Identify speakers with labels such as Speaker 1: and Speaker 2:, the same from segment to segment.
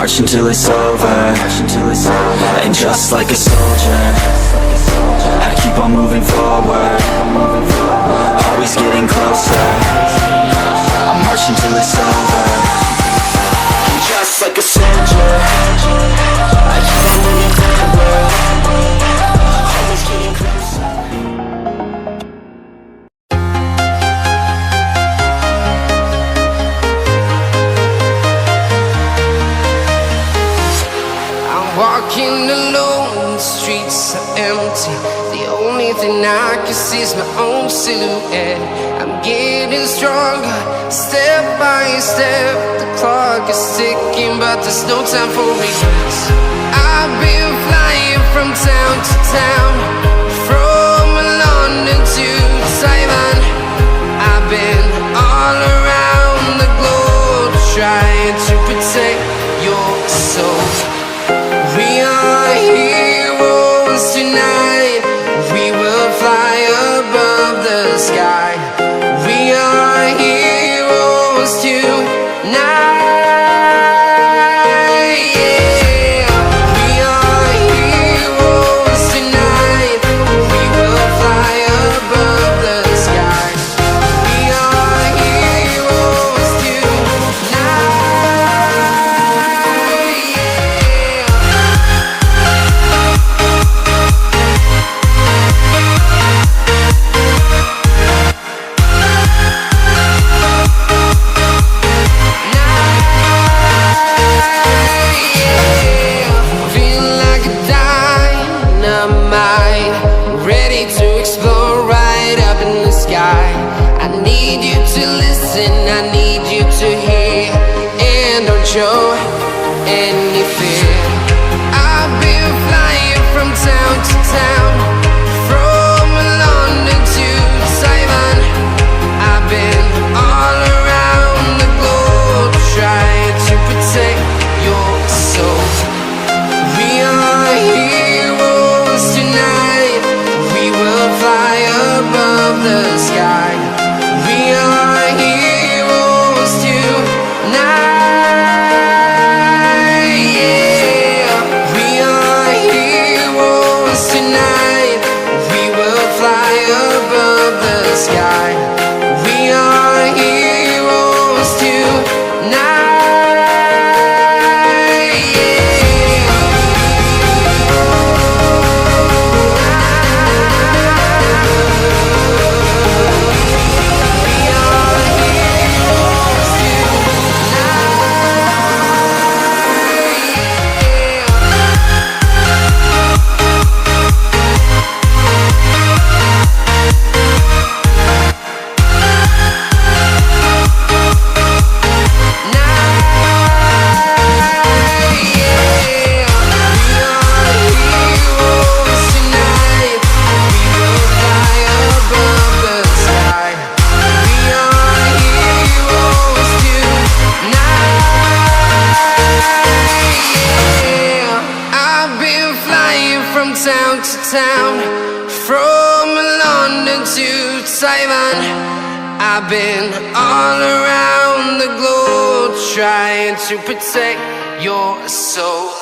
Speaker 1: march until it's over. And just like a soldier, I keep on moving forward, always getting closer. I march until it's over. And just like a soldier, I keep on moving forward, always getting closer.
Speaker 2: Walking alone, the streets are empty. The only thing I can see is my own silhouette. I'm getting stronger, step by step. The clock is ticking, but there's no time for regrets. I've been flying from town to town, from London to Taiwan. I've been all around the globe, trying to protect your soul. We are heroes tonight. We will fly above the sky. We are heroes tonight. Yeah. We are heroes tonight. We will fly above the sky. We are heroes tonight. I need you to hear and don't show any fear. I've been flying from town to town, from London to Taiwan. I've been all around the globe, trying to protect your soul. We are heroes tonight. We will fly above the sky. We are heroes tonight. Yeah. We are heroes tonight. We will fly above the sky. We are heroes tonight. Town to town, from London to Taiwan. I've been all around the globe, trying to protect your soul.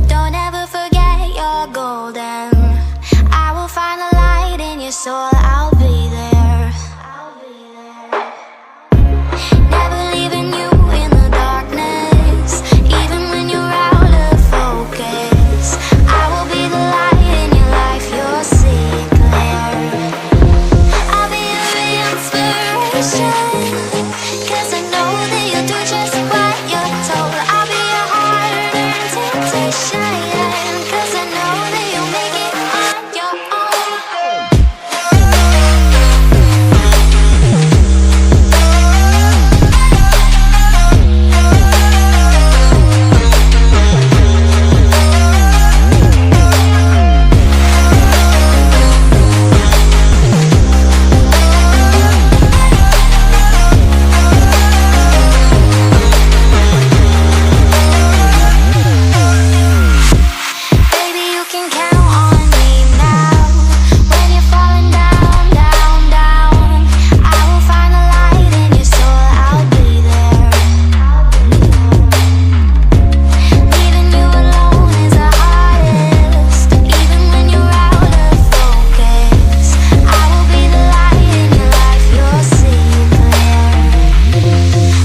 Speaker 3: Don't ever forget you're golden. I will find the light in your soul. I'll be there. Never leaving you in the darkness, even when you're out of focus. I will be the light in your life. You'll see it clear. I'll be your inspiration, 'cause I know that you'll do just what you're told. I'll be your heart-earned temptation, 'cause I know that you'll make it on your own. Baby, you can count on me now. When you're falling down, down, down, I will find the light in your soul. I'll be there. Leaving you alone is the hardest, even when you're out of focus. I will be the light in your life. You'll see it clear.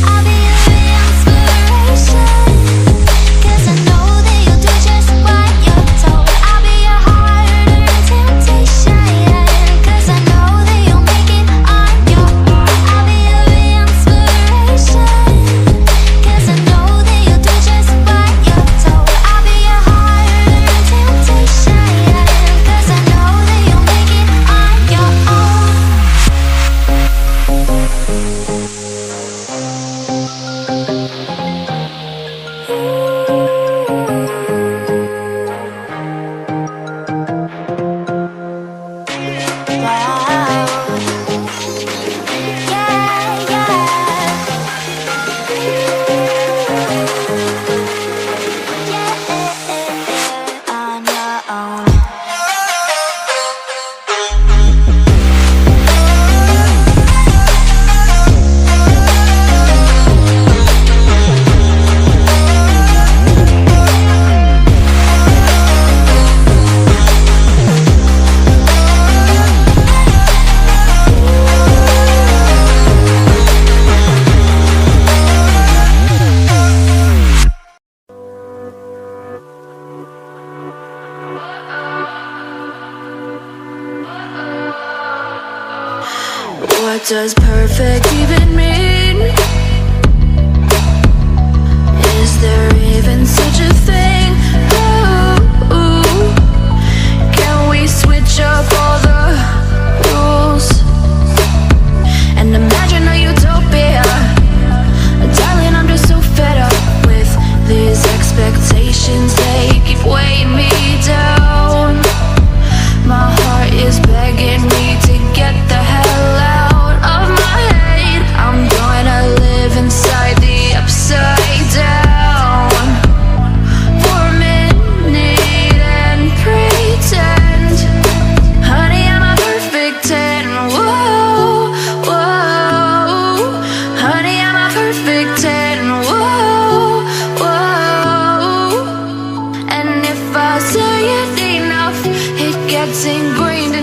Speaker 3: I'll be your inspiration, 'cause I know that you'll do just what you're told. I'll be your heart-earned temptation, 'cause I know that you'll make it on your own. I'll be your inspiration, 'cause I know that you'll do just what you're told. I'll be your heart-earned temptation, 'cause I know that you'll make it on your own. Wow. Yeah, yeah. On your own.
Speaker 4: What does perfect even mean? Is there even such a thing? Ooh, can we switch up all the rules and imagine a utopia? Darling, I'm just so fed up with these expectations. They keep weighing me down. My heart is begging me to get the hell out of my head. I'm gonna live inside the upside down for a minute and pretend, honey, I'm a perfect 10. Whoa, whoa, honey, I'm a perfect 10. Whoa, whoa, and if I say it enough, it gets ingrained